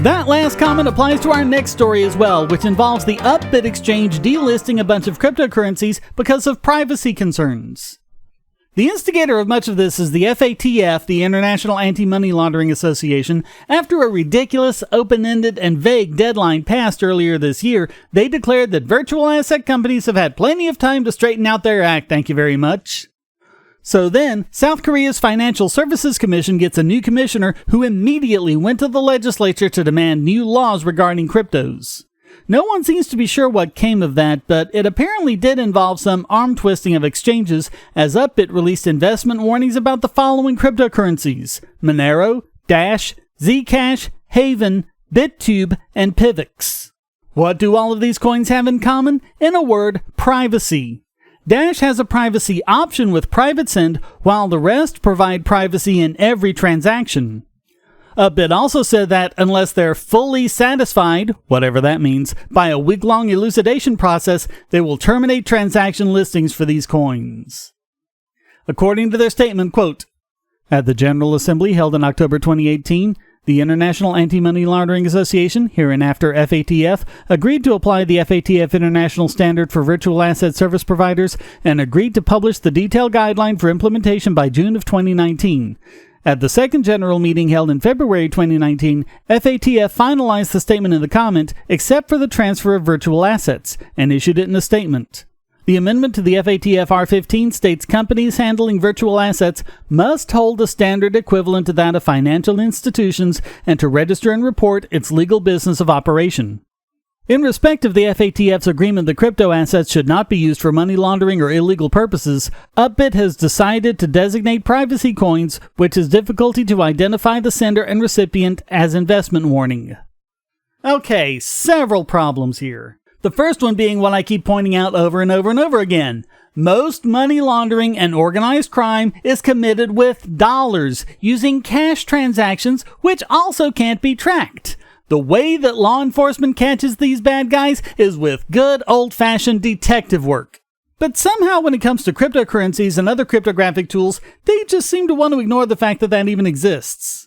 That last comment applies to our next story as well, which involves the Upbit exchange delisting a bunch of cryptocurrencies because of privacy concerns. The instigator of much of this is the FATF, the International Anti-Money Laundering Association. After a ridiculous, open-ended, and vague deadline passed earlier this year, they declared that virtual asset companies have had plenty of time to straighten out their act, thank you very much. So then, South Korea's Financial Services Commission gets a new commissioner who immediately went to the legislature to demand new laws regarding cryptos. No one seems to be sure what came of that, but it apparently did involve some arm twisting of exchanges, as Upbit released investment warnings about the following cryptocurrencies: Monero, Dash, Zcash, Haven, BitTube, and Pivx. What do all of these coins have in common? In a word, privacy. Dash has a privacy option with Private Send, while the rest provide privacy in every transaction. Upbit also said that unless they're fully satisfied, whatever that means, by a week-long elucidation process, they will terminate transaction listings for these coins. According to their statement, quote, "At the General Assembly held in October 2018, the International Anti-Money Laundering Association, hereinafter FATF, agreed to apply the FATF International Standard for Virtual Asset Service Providers and agreed to publish the detailed guideline for implementation by June of 2019. At the second general meeting held in February 2019, FATF finalized the statement in the comment, except for the transfer of virtual assets, and issued it in a statement. The amendment to the FATF R15 states companies handling virtual assets must hold a standard equivalent to that of financial institutions and to register and report its legal business of operation. In respect of the FATF's agreement that crypto assets should not be used for money laundering or illegal purposes, Upbit has decided to designate privacy coins, which is difficulty to identify the sender and recipient, as investment warning." Okay, several problems here. The first one being what I keep pointing out over and over and over again. Most money laundering and organized crime is committed with dollars, using cash transactions, which also can't be tracked. The way that law enforcement catches these bad guys is with good old-fashioned detective work. But somehow when it comes to cryptocurrencies and other cryptographic tools, they just seem to want to ignore the fact that that even exists.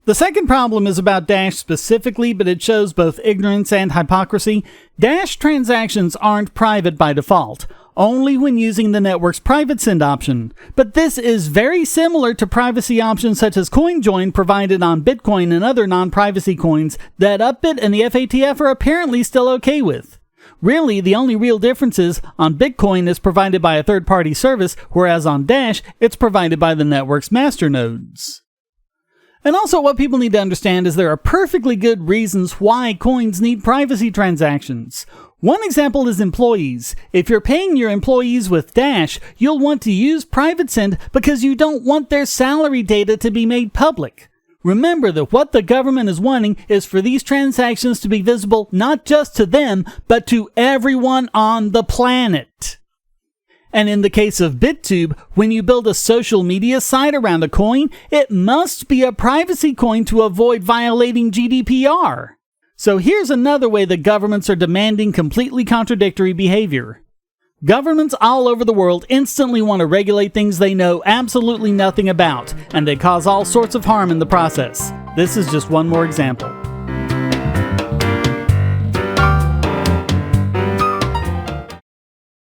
The second problem is about Dash specifically, but it shows both ignorance and hypocrisy. Dash transactions aren't private by default, only when using the network's Private Send option. But this is very similar to privacy options such as CoinJoin provided on Bitcoin and other non-privacy coins that Upbit and the FATF are apparently still okay with. Really, the only real difference is on Bitcoin is provided by a third-party service, whereas on Dash, it's provided by the network's masternodes. And also what people need to understand is there are perfectly good reasons why coins need privacy transactions. One example is employees. If you're paying your employees with Dash, you'll want to use Private Send because you don't want their salary data to be made public. Remember that what the government is wanting is for these transactions to be visible not just to them, but to everyone on the planet. And in the case of BitTube, when you build a social media site around a coin, it must be a privacy coin to avoid violating GDPR. So here's another way that governments are demanding completely contradictory behavior. Governments all over the world instantly want to regulate things they know absolutely nothing about, and they cause all sorts of harm in the process. This is just one more example.